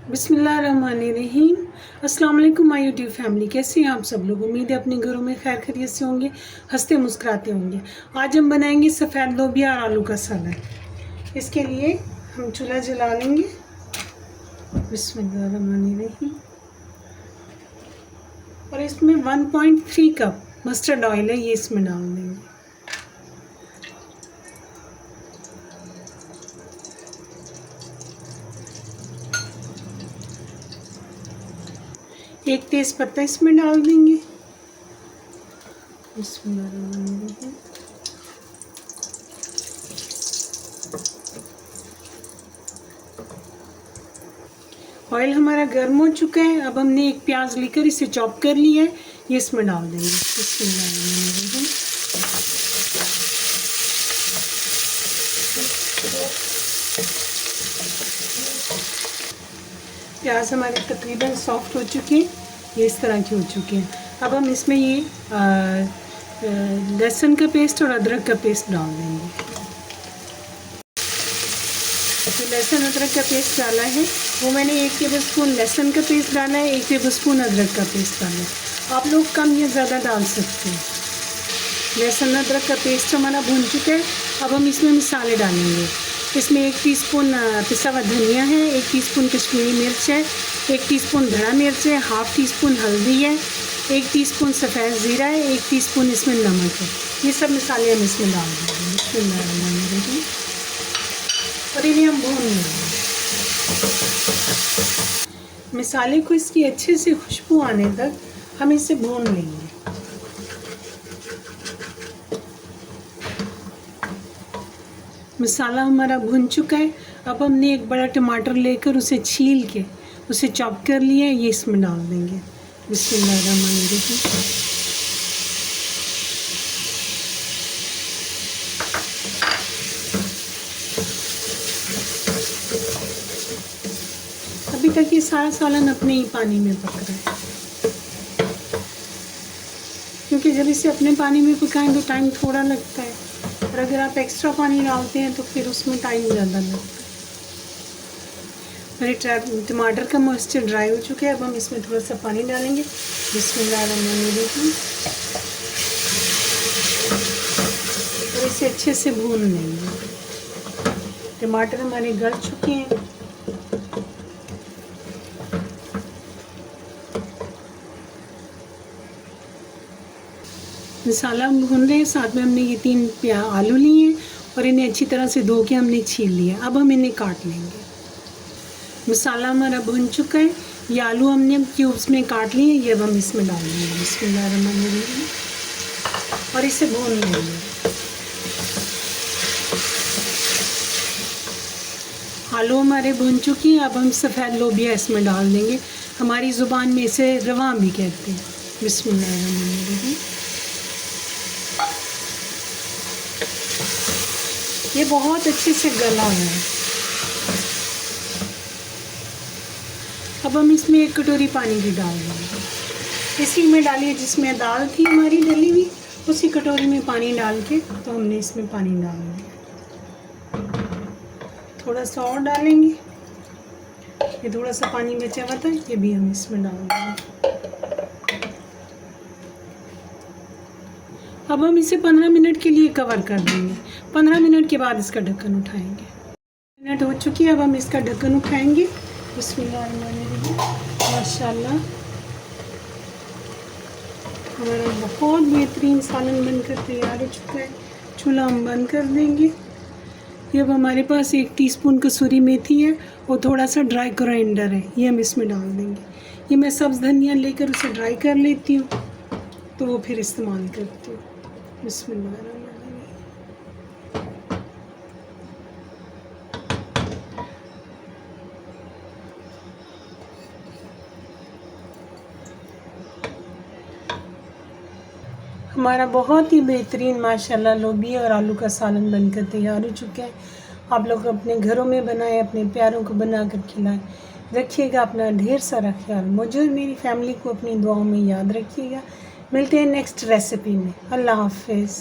बिस्मिल्लाहिर्रहमानिर्रहीम। अस्सलाम वालेकुम माय यूट्यूब फैमिली, कैसे हैं आप सब लोग। उम्मीद है अपने घरों में खैर खैरियत से होंगे, हंसते मुस्कुराते होंगे। आज हम बनाएंगे सफ़ेद लोबिया और आलू का सालन। इसके लिए हम चूल्हा जला लेंगे। बिस्मिल्लाहिर्रहमानिर्रहीम। और इसमें 1.3 कप मस्टर्ड ऑयल है, ये इसमें डाल देंगे। एक तेज पत्ता इसमें डाल देंगे। बिस्मिल्लाहिर्रहमानिर्रहीम। ऑयल हमारा गर्म हो चुका है। अब हमने एक प्याज लेकर इसे चॉप कर लिया है, ये इसमें डाल देंगे। बिस्मिल्लाहिर्रहमानिर्रहीम। प्याज हमारे तकरीबन सॉफ्ट हो चुके हैं, ये इस तरह के हो चुके हैं। अब हम इसमें ये लहसुन का पेस्ट और अदरक का पेस्ट डाल देंगे। तो लहसुन अदरक का पेस्ट डाला है, वो मैंने 1 टेबलस्पून लहसुन का पेस्ट डाला है, 1 टेबलस्पून अदरक का पेस्ट डाला है। आप लोग कम या ज़्यादा डाल सकते हैं। लहसुन अदरक का पेस्ट हमारा भून चुका है। अब हम इसमें मसाले डालेंगे। इसमें 1 टीस्पून पिसा हुआ धनिया है, 1 टीस्पून कश्मीरी मिर्च है, 1 टीस्पून धड़ा मिर्च है, हाफ़ टीस्पून हल्दी है, 1 टीस्पून सफ़ेद ज़ीरा है, 1 टीस्पून इसमें नमक है। ये सब मसाले हम इसमें डाल देंगे और इन्हें हम भून लेंगे। मसाले को इसकी अच्छे से खुशबू आने तक हम इसे भून लेंगे। मसाला हमारा भुन चुका है। अब हमने एक बड़ा टमाटर लेकर उसे छील के उसे चॉप कर लिया है, ये इसमें डाल देंगे। बिस्मिल्लाहिर्रहमानिर्रहीम। अभी तक ये सारा सालन अपने ही पानी में पक रहा है, क्योंकि जब इसे अपने पानी में पकाएं तो टाइम थोड़ा लगता है, और अगर आप एक्स्ट्रा पानी डालते हैं तो फिर उसमें टाइम ज़्यादा लगता है। मेरे टमाटर का मॉइस्चर ड्राई हो चुका है। अब हम इसमें थोड़ा सा पानी डालेंगे। बिस्मिल्लाहिर्रहमानिर्रहीम। और इसे अच्छे से भून लेंगे। टमाटर हमारे गल चुके हैं। मसाला हम भून रहे हैं, साथ में हमने ये 3 आलू लिए हैं और इन्हें अच्छी तरह से धो के हमने छील लिया। अब हम इन्हें काट लेंगे। मसाला हमारा भुन चुका है। ये आलू हमने क्यूब्स में काट लिए, ये अब हम इसमें डाल देंगे। बिस्मिल्लाहिर्रहमानिर्रहीम। और इसे भून लेंगे। आलू हमारे भुन चुकी हैं। अब हम सफ़ेद लोबिया इसमें डाल देंगे। हमारी ज़ुबान में इसे रवा भी कहते हैं। बिस्मिल्लाहिर्रहमानिर्रहीम। ये बहुत अच्छे से गला है। अब हम इसमें 1 कटोरी पानी की डाल देंगे। इसी में डालिए जिसमें दाल थी हमारी डली हुई, उसी कटोरी में पानी डाल के तो हमने इसमें पानी डाल दिया। थोड़ा सा और डालेंगे। ये थोड़ा सा पानी बचा हुआ था, ये भी हम इसमें डाल देंगे। अब हम इसे 15 मिनट के लिए कवर कर देंगे। 15 मिनट के बाद इसका ढक्कन उठाएंगे। मिनट हो चुकी है, अब हम इसका ढक्कन उठाएंगे। बिस्मिल्लाहिर्रहमानिर्रहीम। माशाल्लाह हमारा बहुत बेहतरीन सालन बनकर तैयार हो चुका है। चूल्हा हम बंद कर देंगे। ये अब हमारे पास 1 टीस्पून कसूरी मेथी है और थोड़ा सा ड्राई कोरिएंडर है, ये हम इसमें डाल देंगे। ये मैं सब्ज़ धनिया लेकर उसे ड्राई कर लेती हूँ, तो वो फिर इस्तेमाल करती हूँ। बिस्मिल्लाहिर्रहमानिर्रहीम। हमारा बहुत ही बेहतरीन माशाल्लाह लोबिया और आलू का सालन बनकर तैयार हो चुका है। आप लोग अपने घरों में बनाएं, अपने प्यारों को बनाकर खिलाएं। रखिएगा अपना ढेर सारा ख्याल। मुझे और मेरी फैमिली को अपनी दुआओं में याद रखिएगा। मिलते हैं नेक्स्ट रेसिपी में। अल्लाह हाफ़िज़।